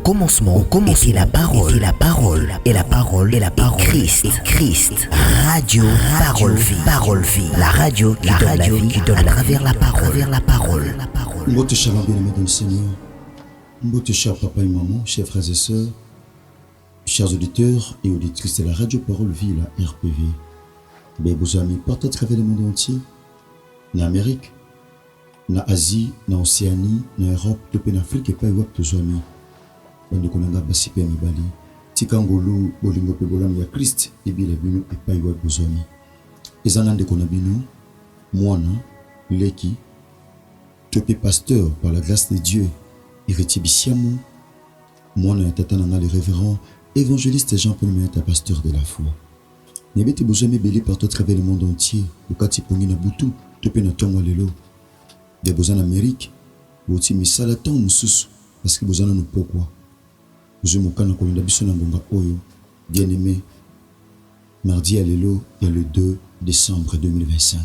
était la parole, et la parole, Christ. Radio, parole vie, la radio qui donne à travers la parole. Mbote shalom bien-aimés dans le Seigneur. Mbote cher papa et maman, chers frères et sœurs, chers auditeurs et auditrices de la radio Parole Vie, la RPV. Ben, vos amis partout à travers le monde entier, en Amérique, en Asie, en Océanie, en Europe, en Afrique et pas où tous amis. Bande konanga basi pe mibali. Tikangolo bolingo pe bolam ya Christ et bila bino et pas où vos amis. Ezana de konabino, moana, leki, topé pasteur par la grâce de Dieu, Iretibisiamo, moana tatanana le révérend évangéliste Jean-Paul Méata, pasteur de la foi. Nebete bozami belé partout à travers le monde entier, au kati pongi na butu, topé na tonga lelo. De bozan Amérique, boti misala ton mususu, parce que bozana no pokwa. Bozomokana kolinda biso na ngonga oyo, bien aimé. Mardi à lelo, il y a le 2 décembre 2025.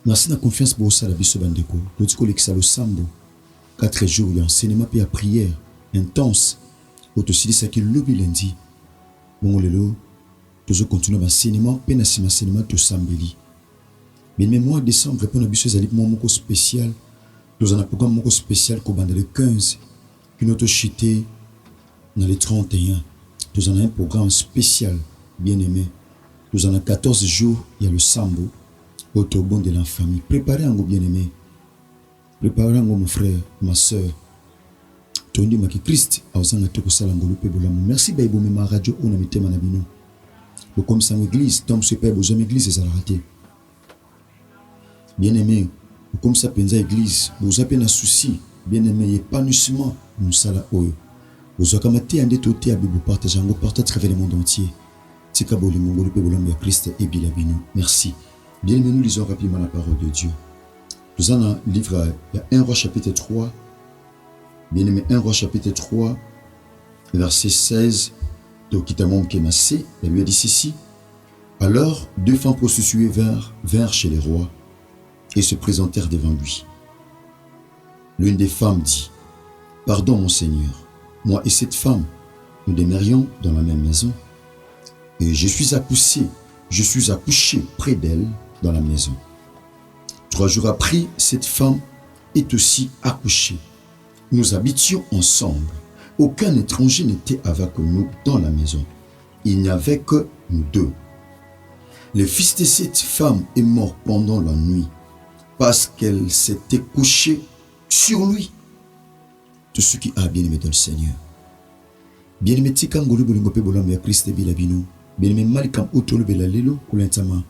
Merci de la confiance pour ça, la biso bandeko. Nous disons que le sambo, 4 jours, il y a enseignement puis la prière intense. Autosili ça qui lobby lundi. Bon lelo, toujours continuer l'enseignement, puis l'enseignement tout sambeli. Mais le mois de décembre, pour la biso zali pour un spécial. Nous avons un programme spécial qui est le 15, puis notre chité dans le 31. Nous avons un programme spécial, bien aimé. Nous avons 14 jours, il y a le sambo. Autobon de la famille. Préparez un bien aimé. Préparez un mon frère, ma soeur. Tondi maki Christ a osanga toko sala ngolo pe bolamu. Merci ba ibo ma radio on a mité manabino. Le comme ça église, tom se pe bozom église ça raté. Bien aimé, comme ça penza église, vous avez un souci, bien aimé épanouissement nous sala oyo. Vous avez kamate ande toté abibo partager ngo partage à travers le monde entier. Tika bolingo ngolo pe bolamu ya Christ et bilabino. Merci. Bien aimé, nous lisons rapidement la parole de Dieu. Nous avons un livre, il y a 1 Roi chapitre 3. Bien aimé, 1 Roi chapitre 3, verset 16. Donc, il lui a dit ceci. Alors, 2 femmes prostituées vinrent chez les rois et se présentèrent devant lui. L'une des femmes dit, « Pardon, mon Seigneur, moi et cette femme, nous demeurions dans la même maison. Et je suis accouché près d'elle dans la maison. 3 jours après, cette femme est aussi accouchée. Nous habitions ensemble. Aucun étranger n'était avec nous dans la maison. Il n'y avait que nous deux. Le fils de cette femme est mort pendant la nuit parce qu'elle s'était couchée sur lui. Tout ce qui a bien aimé dans le Seigneur. Bien aimé, tikangolu bolingo pe bolam ya Christ bilabino. Bien aimé, malikam otolo belalelo kulentama.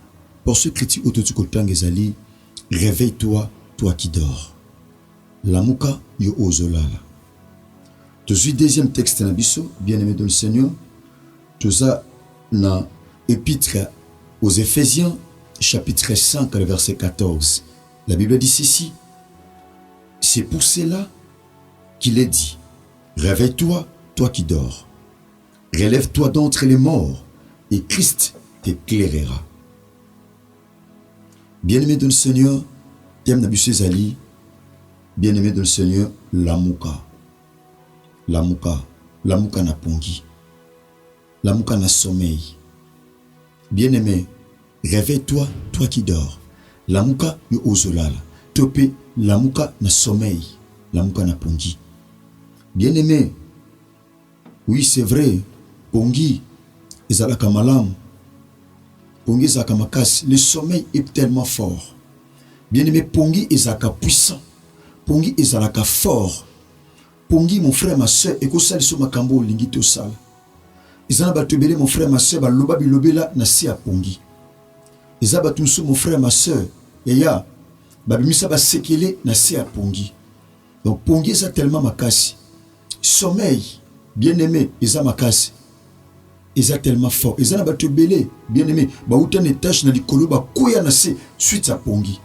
Pour ceux qui ont réveille-toi, toi qui dors. Lamuka yo ozolala. Tout deuxième texte na biso, bien aimé dans le Seigneur. Tout ça na épître aux Éphésiens, chapitre 5, verset 14. La Bible dit ceci. C'est pour cela qu'il est dit, réveille-toi, toi qui dors. Relève-toi d'entre les morts, et Christ t'éclairera. Bien-aimé dans le Seigneur, Thème Nabusé Zali, bien-aimé dans le Seigneur, Lamuka. Lamuka na pongi. Lamuka na sommeil. Bien-aimé, réveille-toi, toi qui dors. Lamuka yo ozolala. Topé, lamuka na sommeil. Lamuka na pongi. Bien-aimé, oui c'est vrai, pongi, ezalaka malamu. Pongi ezalaka makasi, le sommeil est tellement fort. Bien-aimé, pongi ezalaka puissant. Pongi ezalaka fort. Pongi, mon frère, ma soeur, ekosali so makambo lingi to sala. Ezana batubele, mon frère, ma soeur, baloba bilobela na si a pongi. Eza batumso, mon frère, ma soeur, yaya, babimisa basekele na si a pongi. Donc pongi eza tellement makasi. Sommeil, bien-aimé, eza makasi. Eza tellement fort. Ezana batubele, bien-aimé, ba uta ne tâche na likolo ba koya na se suite à pongi.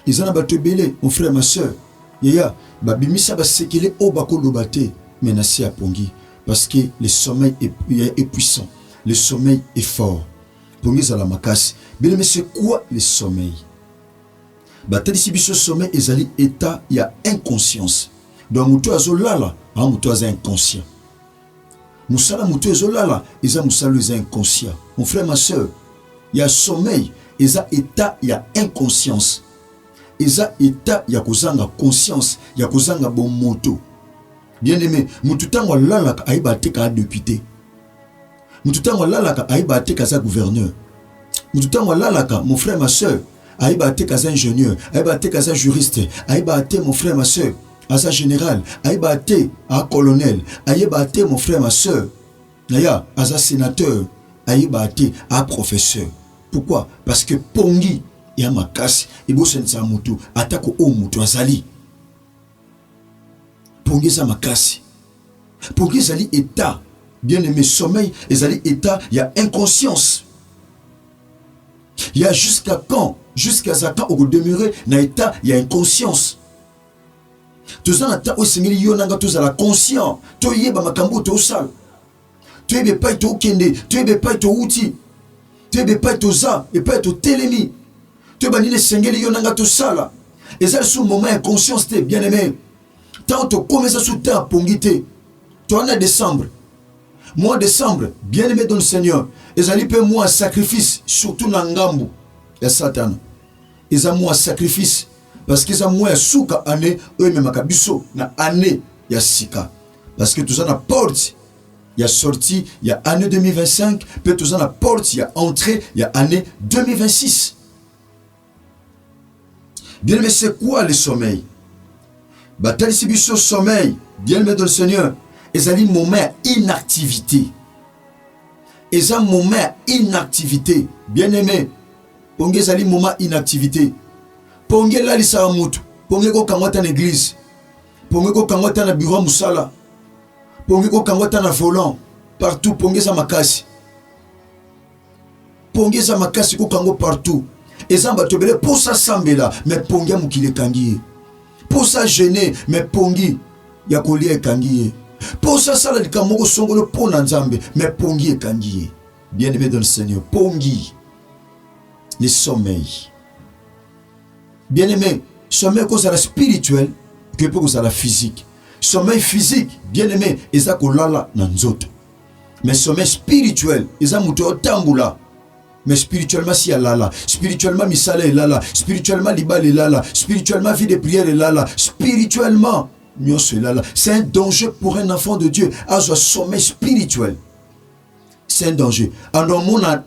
Ezana batubele, mon frère, ma soeur, yaya, babimisa basekele o bako lobate menasi a pongi. Parce que le sommeil est puissant. Le sommeil est fort. Pongi za la makasi. Bien mais c'est quoi le sommeil? Batali si biso sommeil ezali état ya inconscience. Donc mutu azolala moto aza inconscient. Musala moto ezolala, eza musala eza inconscient. Mon frère, ma soeur, il y a sommeil, eza état, il y a inconscience. Eza état, il y a kozanga conscience, il y a kozanga bon moto. Bien aimé, mututango lalaka aiba teka député. Mututango lalaka aiba teka za gouverneur. Mututango lalaka, mon frère, ma soeur, aiba teka za ingénieur, aiba teka za juriste, aiba te mon frère, ma soeur, asa général, aiba te a colonel, aiba te mon frère, ma soeur, aya asa sénateur, aiba te a professeur. Pourquoi? Parce que pongi ya makasi ebo senza mutu atako o mutu azali. Pongi sa makasi. Pongi zali état, bien aimé, sommeil, ezali état, il y a inconscience. Il y a jusqu'à quand? Jusqu'à quand au demeurer na état, il y a inconscience. Tous en état où sengeli yonanga tous à la conscient. To yeba makambo to sal. Tu ebe pas to kende, tu ebe pas to outil. Tu ebe pas to za, et pas to telemi. Tu eba ni sengeli yonanga to sala. Et ça sous moment inconscience te bien aimé. Tant to commence à sous ta pongité. Toi en décembre. Mois décembre, bien aimé dans le Seigneur. Et ça lui peut moi sacrifice surtout dans ngambu. Ya Satan. Ils ont moi sacrifice parce qu'ils ont moi souka année eux même makabiso na année ya sika parce que tout ça na porte il y a sorti il y a année 2025 peut tout ça na porte il y a entrée il y a année 2026. Bien aimé, c'est quoi le sommeil? Bataille sibiso sommeil bien aimé dans le Seigneur. Ils ont un moment inactivité. Ils ont un moment inactivité bien aimé. Pongé zali moment inactivité. Pongé la lisa mutu. Pongé ko kangwata na église. Pongé ko kangwata na bureau musala. Pongé ko kangwata na volant. Partout pongé sa makasi. Pongé sa makasi ko kango partout. Ezamba tobele pour ça sambela mais pongé mukile kangiye. Pour ça gêner mais pongé ya kolia kangiye. Pour ça sala likamoko songolo pona nzambe mais pongé kangiye. Bien aimé dans le Seigneur, pongé le sommeil. Bien aimé, sommeil cause à la spirituelle que cause à la physique. Sommeil physique, bien aimé, eza kolala na nzoto. Mais sommeil spirituel, eza muto tambula. Mais spirituellement si alala, spirituellement misala elala, spirituellement libal elala, spirituellement vie de prière elala, spirituellement nyonso elala. C'est un danger pour un enfant de Dieu à ce sommeil spirituel. C'est un danger. En normal,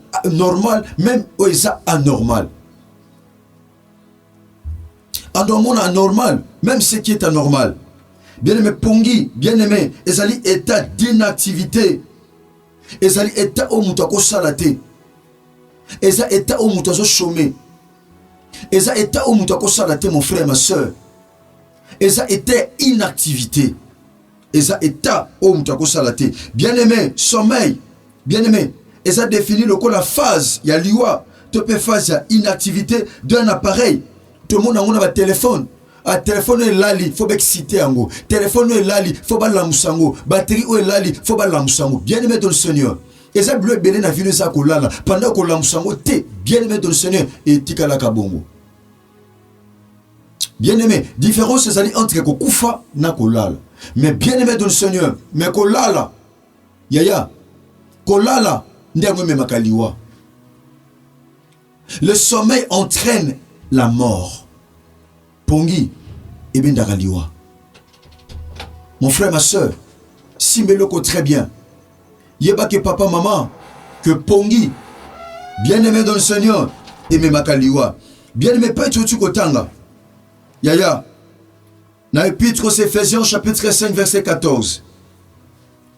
même eza anormal. En monde anormal, même ce qui est anormal. Bien aimé, pongi, bien aimé, ezali état d'inactivité. Ezali état au moutako salate. Eza état au moutazo chômé. Eza état au moutako salate, mon frère, ma soeur. Eza état inactivité. Eza état au moutako salate. Bien aimé, sommeil. Bien aimé, eza défini le quoi la phase, il y a l'iwa, topé phase, il y a inactivité d'un appareil. Tout le monde a un téléphone. Un téléphone est lali, faut exciter ango. Téléphone est lali, faut pas la musango. Batterie est lali, faut pas la musango. Bien aimé dans le Seigneur. Et ça bleu belé na ville ça kolala. Pendant que la musango té, bien aimé dans le Seigneur et tikala kabongo. Bien aimé, différence c'est entre kokufa na kolala. Mais bien aimé dans le Seigneur, mais kolala. Yaya. Kolala ndiango me makaliwa. Le sommeil entraîne la mort. Pongi et bendakaliwa. Mon frère, ma soeur, simbeloko très bien. Yeba que papa, maman, que Pongi, bien aimé dans le Seigneur, et me makaliwa. Bien aimé, pas tout kotanga. Yaya. Dans l'épître aux Éphésiens, chapitre 5, verset 14.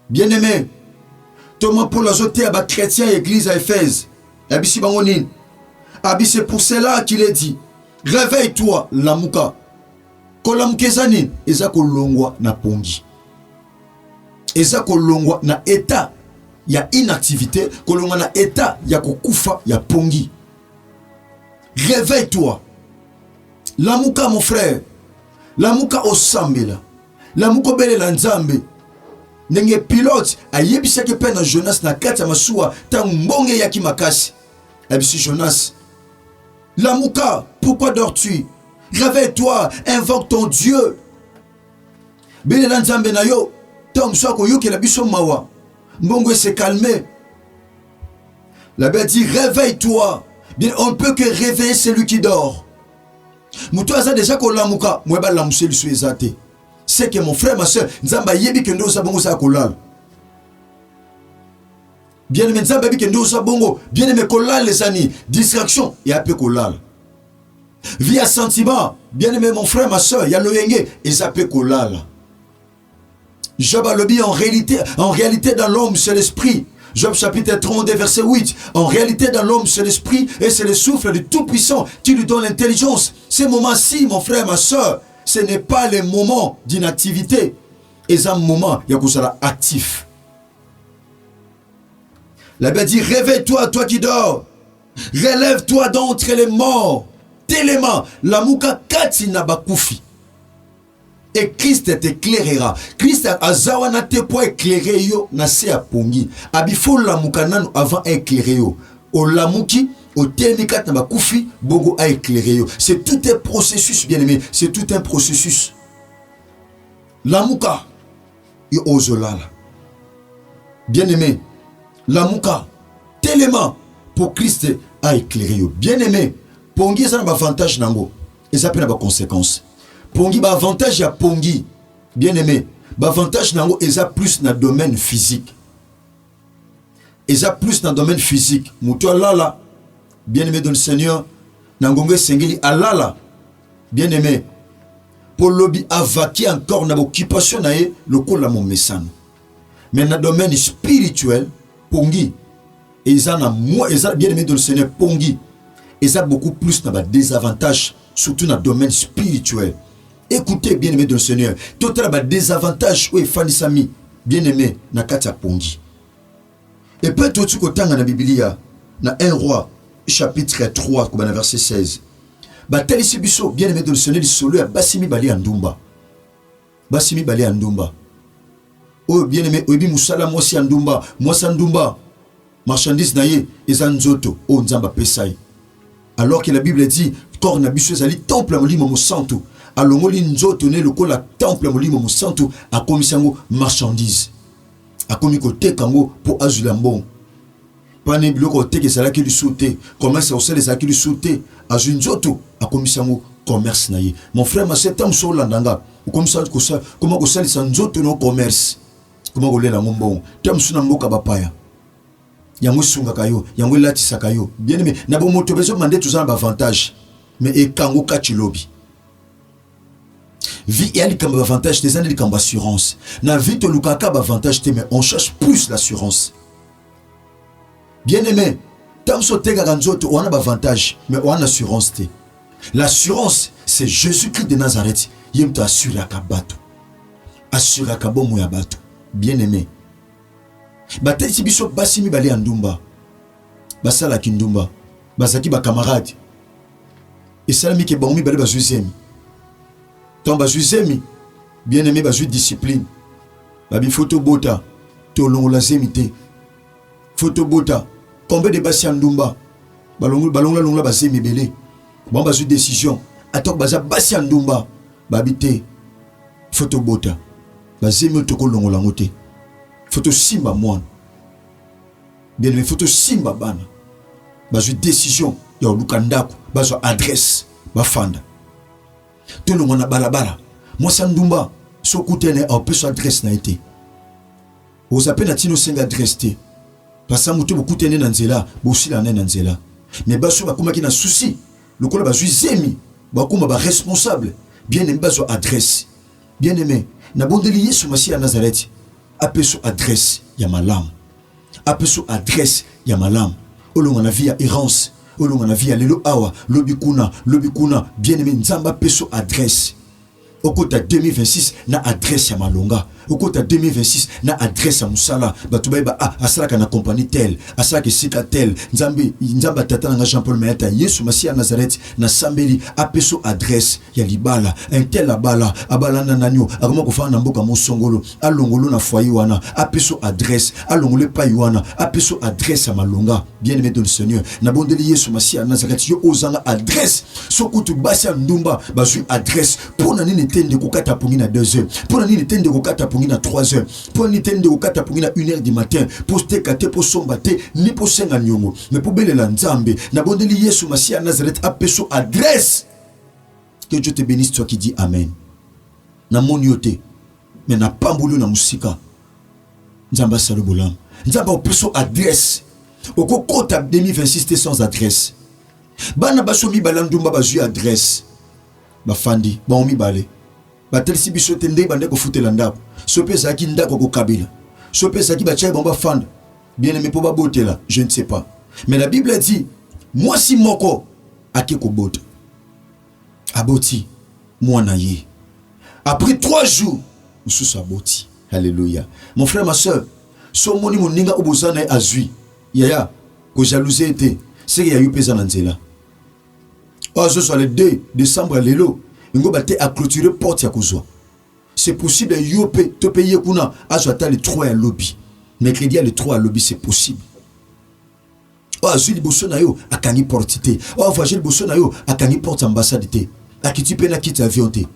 Bien aimé, Thomas Paul a jeté à chrétien église à Éphèse. Abisi bangonin. C'est pour cela qu'il est dit, réveille-toi, lamuka. Kolamkezani, eza kolongwa na pongi. Eza kolongwa na état ya inactivité, kolongwa na état ya kokufa ya pongi. Réveille-toi. Lamuka mon frère. Lamuka osambela. Lamuka bele la nzambe. Nenge pilote ayebisaki pe na Jonas na kati ya masuwa tangu mbonge yaki makasi. Abisi Jonas. Lamuka, pourquoi dors-tu? Réveille-toi, invoque ton Dieu. Bele la nzambe na yo, tant soit que la biso mawa mbongo s'est calmé. La Bible dit réveille-toi. Bien, on ne peut que réveiller celui qui dort. Moutou aza déjà kolamuka mweba la museli su ezate. C'est que mon frère ma soeur nzamba yebi que ndo sa bongo sa kolal. Bien aimé nzamba yebi que ndo sa bongo bien aimé kolal les amis distraction et après kolal. Via sentiment bien aimé mon frère ma soeur ya loyenge et ça peut kolal. Job a le en réalité dans l'homme c'est l'esprit. Job chapitre 32 verset 8. En réalité dans l'homme c'est l'esprit et c'est le souffle du Tout-Puissant qui lui donne l'intelligence. Ces moments-ci mon frère, ma soeur, ce n'est pas les moments d'inactivité. C'est un moment il y a que ça actif. La Bible dit réveille-toi toi qui dors. Relève-toi d'entre les morts. Tellement la mouka kati na bakufi. Et Christ t'éclairera. Christ a zawana te po éclairer yo na se apongi. Abifo la mukananu avant éclairer yo. O lamuki o telmikat na bakufi bogo a éclairer yo. C'est tout un processus bien aimé, c'est tout un processus. Lamuka yo ozolala. Bien aimé, lamuka tellement pour Christ a éclairé yo. Bien aimé, pongi ça na avantage nango et ça peut na conséquences. Pongi ba avantage ya pongi bien aimé ba avantage nango eza plus na domaine physique eza plus na domaine physique muto alala bien aimé dans le Seigneur nangongo sengeli alala bien aimé pour lobby avaki encore na occupation na ye lokola mon mesano mais na domaine spirituel pongi eza na moi eza bien aimé dans le Seigneur pongi eza beaucoup plus na ba désavantage surtout na domaine spirituel. Écoutez, bien-aimé de le Seigneur, tout le désavantage où est Fanny Sami, bien-aimé, na katia pongi. Et peut-être tu côté dans la Bible, na 1 Roi, chapitre 3, verset 16. Bah, tel ici, bien-aimé de le Seigneur, il solo à Basimi Bali Andumba. Basimi Bali Andumba. Oh, bien-aimé, Obi Moussala, moi si Andumba, moi Sandumba, marchandise naye, Ezanzoto, oh, Nzamba Pesai. Alors que la Bible dit, Kor Nabisu Zali, temple à Molimo Santo. Alongoli nzoto ne lokola temple molimo musantu akomisango marchandise akomi kote kango pour azulambo pane biloko teke sala ki lusute commerce au sel ezaki lusute azu nzoto akomisango commerce na ye. Mon frère ma sœur tam so landanga ukomisa ko ça comment ko salisa nzoto no commerce comment ko lela ngombo tam suna mboka bapaya yango sunga kayo yango latisa kayo bien aimé na bo moto bezo mande tout ça avantage mais e kango kachilobi. Vie et elle comme avantage des années comme assurance. Na vie to lukaka avantage mais on cherche plus l'assurance. Bien aimé, tam so tega ganzoto on a avantage mais on a assurance te. L'assurance c'est Jésus-Christ de Nazareth. Yem to assure akabato. Assure akabomo ya bato. Bien aimé. Bataille si biso basimi bali andumba. Basala kindumba. Basaki ba camarade. Et salami ke bonmi bali bazuzemi. Tomba zemi bien aimé ba discipline babi photo bota to longo la zemité photo bota combien de basi andumba balongo la longo ba zemi belé bon ba décision atok baza basi andumba babi te photo bota ba zemi to ko longo la ngote photo simba moi bien aimé photo simba bana ba décision ya lukandako ba adresse ba fanda. Tout le monde a balabala. Moi, Sandumba, so koutene a peu son adresse na été. Vous appelez Natino Senga adresse. Parce que moutou beaucoup tene nanzela, bossi la nanzela. Mais baso bakuma ki na souci. Le kola bazui zemi, bakuma ba responsable. Bien aimé baso adresse. Bien aimé, na bondeli Yesu Masi à Nazareth. Appelle son adresse ya malam. Appelle son adresse ya malam. Olonga na vie ya errance. Olonga na vie ya lelo awa, lobikuna, bien aimé nzamba peso adresse. Au côté 2026 na adresse ya malonga. Au côté 2026 na adresse ya musala. Batuba ba asala kana compagnie tel, asala ke sika tel. Nzamba tata nga Jean-Paul Mayata Yesu Masi à Nazareth na sambeli apeso adresse ya libala. Un tel abala, abala na nanyo, akoma ko fa na mboka mosongolo, alongolo na foyer wana, apeso adresse, alongolo pa wana, apeso adresse ya malonga. Bien aimé dans le Seigneur. Na bondeli Yesu Masi à Nazareth yo ozanga adresse. Sokutu basi ndumba bazu adresse. Pour nani tende kokata pongi na 2 heures. Pour nani tende kokata pongi na 3 heures. Pour ni tende okata pongi na 1 heure du matin. Pour te kate pour sombate ni pour senga nyongo. Mais pour belle la nzambe na bondeli Yesu Masia Nazareth apeso adresse. Que Dieu te bénisse toi qui dis amen. Na moniote mais na pambulu na musika. Nzamba salobolam. Nzamba apeso adresse. Oko kota 2026 sans adresse. Bana baso mi balandumba bazui adresse. Bafandi ba omi bale. Ba telsi biso tende bande ko futela ndako. Sope saki ndako ko kabila. Sope saki ba chai bomba fanda. Bien aimé pour ba botela, je ne sais pas. Mais la Bible dit moi si moko ake ko bota. Aboti mwana ye. Après 3 jours, nous sommes aboti. Alléluia. Mon frère, ma soeur, son moni moninga obozana azui. Yaya, ko jalousie était. C'est qu'il y a eu pesa nanzela. Oh, ce soit le 2 décembre lelo. Ngo bate a clôturer porte ya kozwa. C'est possible yope to payer kuna azwata le 3 à lobby. Mercredi le 3 à lobby, c'est possible. Oh, azui liboso na yo akangi porte te. Oh, voyage liboso na yo akangi porte ambassade te. Akiti pe na kiti avion te.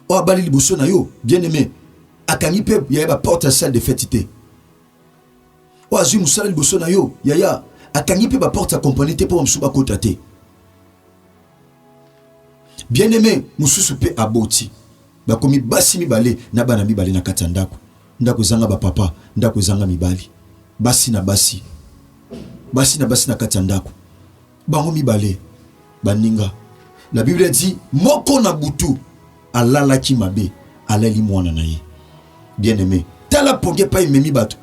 Oh, abali liboso na yo, bien aimé. Akangi pe ya porte à salle de fête te. Oh, azui musala liboso na yo, yaya akangi pe ba porte à compagnie te pour msuba kota te. Bien aimé, mususu pe aboti. Ba komi basi mibale na bana mibale na katandako. Ndako zanga ba papa, ndako zanga mibali. Basi na basi. Basi na katandako. Bango mibale baninga. La Bible dit moko na butu alala ki mabe alali mwana na ye. Bien aimé, tala pongi pa imemi bato.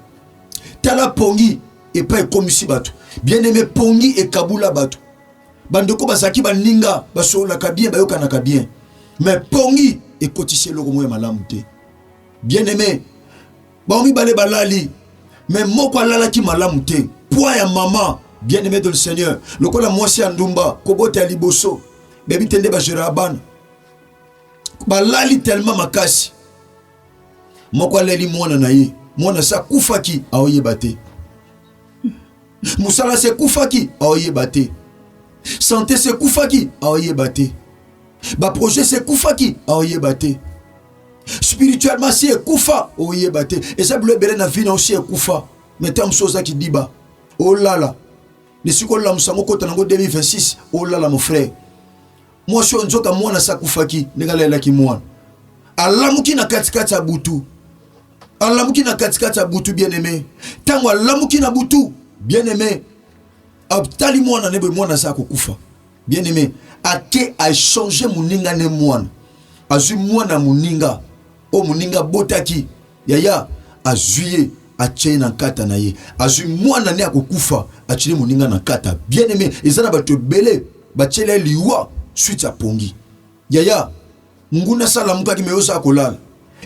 Tala pongi et pa ekomisi bato. Bien aimé, pongi e kabula bato. Bandoko basaki baninga basola ka bien bayoka na ka bien. Mais pongi e kotise loko moye malamu te. Bien aimé, bango bale balali mais moko alala ki malamu te. Poids ya maman, bien aimé de le Seigneur. Lokola mwasi andumba kobote ya liboso. Bebi tende ba jeraban. Balali tellement makasi. Moko aleli mwana na ye. Mwana sa kufaki aoye bate. Musala se kufaki aoye bate. Santé se kufaki aoye bate. Ba projet se kufaki aoye bate. Spirituellement si kufa aoye bate. Et ça bleu bele na vie na aussi kufa. Mettez msoza ki diba. Oh là là. Ne siko la musango kota nango 2026. Oh là là mon frère. Moi je nzoka mwana sa kufaki negalela ki mwana. Alamuki na katikati ya butu. Alamuki na katikati ya butu bien aimé. Tango alamuki na butu bien aimé. Abtali mwana nebe mwana sa kufa. Bien aimé. Ake a changé muninga ne mwana. Azu mwana muninga. O muninga botaki. Yaya azuye ache na kata na ye. Azu mwana ne akokufa achili muninga na kata. Bien aimé. Ezana bato bele bachele liwa suite à pongi. Yaya nguna sala muka ki meyosa kolala.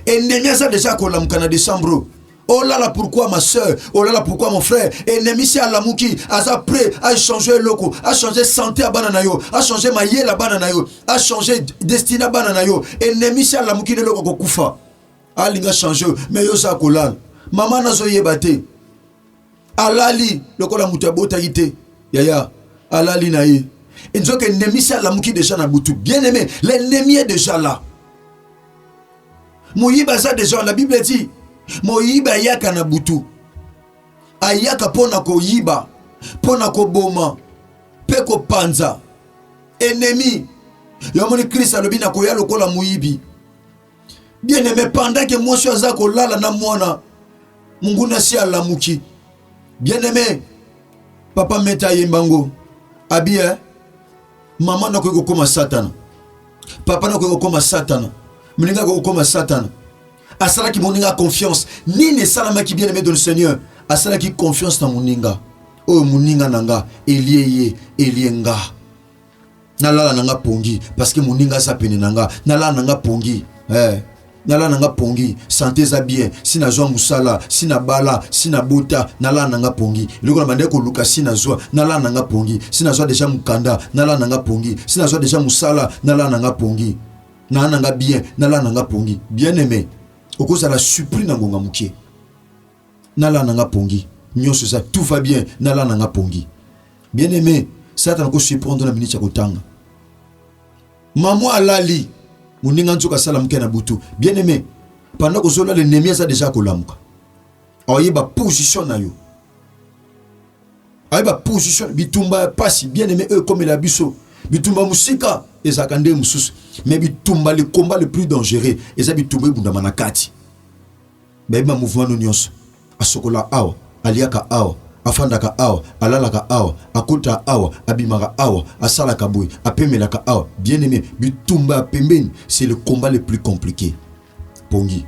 Et Némia déjà kolamka na décembre. Oh là là, pourquoi ma soeur? Oh là là, pourquoi mon frère? Et Némia à Lamouki, a prêt à changer loco, à changer santé à bananayo, à changer maïe la bananayo, à changer destinée à bananayo. Et Némia à Lamouki ne loco kufa. Ah, l'inga changer, mais yo sa kolal. Maman na zo yebate. Alali, loko la mutabota yite. Yaya, alali na ye. Et donc, Némia à Lamouki déjà na boutou. Bien aimé, l'ennemi est déjà là. Moyiba za déjà, la Bible dit Moyiba yaka na butu. Ayaka pona ko yiba, pona ko boma, peko panza. Ennemi. Yomoni Christ alobi na koya lokola moyibi. Bien aimé, pendant que moi choisa ko lala na mwana, munguna si alamuki. Bien aimé, papa meta yembango. Abia, maman na ko koma satana. Papa na ko koma satana. Moninga ko koma satana. Asala ki moninga confiance. Ni ne salama ki bien aimé de le Seigneur. Asala ki confiance na moninga. Oh moninga nanga eliye elienga. Nalala nanga pongi parce que moninga sa pene nanga. Nalala nanga pongi. Nalala nanga pongi. Santé za bien. Sina zwa musala, sina bala, sina bota, nalala nanga pongi. Loko na bande ko luka sina zwa, nalala nanga pongi. Sina zwa déjà mukanda, nalala nanga pongi. Sina zwa déjà musala, nalala nanga pongi. Nalala nanga bien, nalala nanga pongi. Bien aimé. Okoza la surprise nangonga mukie. Nala nanga pongi. Nyonso ça tout va bien. Nala nanga pongi. Bien aimé, ça t'a encore surprendre na minute ya kotanga. Maman alali. Muninga nzoka sala muke na butu. Bien aimé. pendant que zola l'ennemi a déjà kolamuka aye ba position na yo aye ba position bitumba pasi bien aimé eux comme la biso bitumba musika ezakande mususu mais bitumba le combat le plus dangereux eza bitumba bunda manakati ba mouvement no nyonso asokola awa aliaka awa afandaka awa alalaka awa akota awa abimaka awa asalaka boy apemelaka awa bien aimé bitumba pembeni c'est le combat le plus compliqué pongi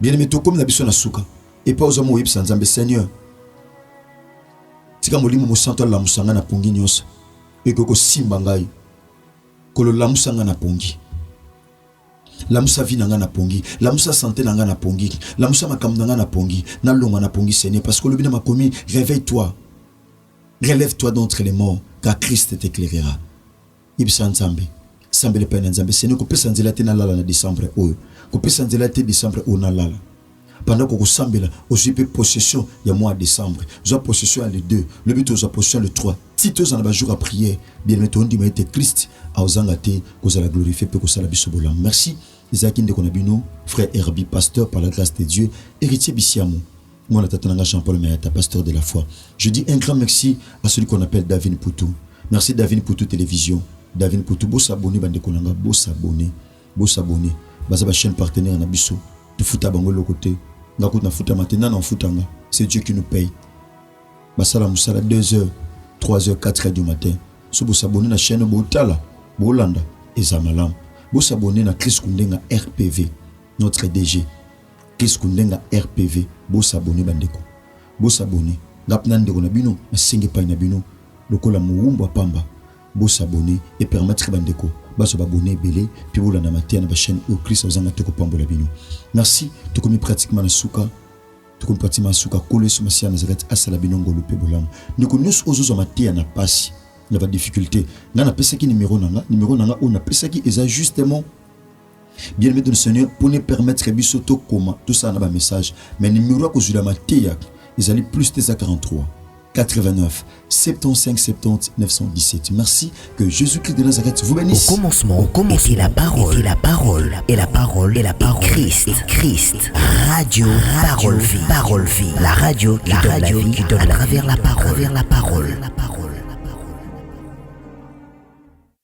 bien aimé to comme na biso na suka et pas aux hommes web sans nzambe Seigneur tika molimo mo santo la musanga na pongi nyonso et koko simba ngai kolo la musanga na pongi la musa vie nanga na pongi la musa santé nanga na pongi la musa makam nanga na pongi na longa na pongi Seigneur parce que le bien m'a commis réveille-toi relève-toi d'entre les morts car Christ t'éclairera ibisa nzambe sambe le pena nzambe Seigneur ko pesa nzela te na lala na décembre oyo ko pesa nzela te décembre o na lala pendant que vous sambela aussi peu possession il y a mois de décembre vous avez possession le 2 le but vous avez possession le 3 titos en jour à prier bien mettons dit mais Christ a osangate que la glorifier peu que ça la bisobola merci Isaac Ndekonabino frère Herbie pasteur par la grâce de Dieu héritier Bissiamo moi la tatananga Jean-Paul Mayata pasteur de la foi je dis un grand merci à celui qu'on appelle David Poutou merci David Poutou télévision David Poutou beau s'abonner bande konanga beau s'abonner baza ba chaîne partenaire na biso de futa bango le côté na futa maintenant na futanga c'est Dieu qui nous paye basala musala 2h 3h 4h du matin so bo s'abonner na chaîne Botala Bolanda et Zamalam bo s'abonner na Chris Kundenga RPV notre DG Chris Kundenga RPV bo s'abonner bandeko bo s'abonner ngapna ndeko na bino na singe pa na bino lokola muumba pamba bo s'abonner et permettre bandeko baso babonner belé puis bolanda matin na ba chaîne au Christ ozanga toko pambola bino merci to komi pratiquement na suka to komi pratiquement suka kole so masia na zakat asala bino ngolo pe bolam ndiko nyos ozo matia na pasi na ba difficulté na pesa ki numéro nanga on a pesa ki eza justement bien aimé de Seigneur pour nous permettre biso to koma tout ça na ba message mais numéro ko zula matia ezali plus de 43 89 75 70 917. Merci que Jésus-Christ de Nazareth vous bénisse. Au commencement était la parole, et la parole, et la parole, et la parole. Christ. Radio, parole vie. La radio qui donne la vie à travers la parole.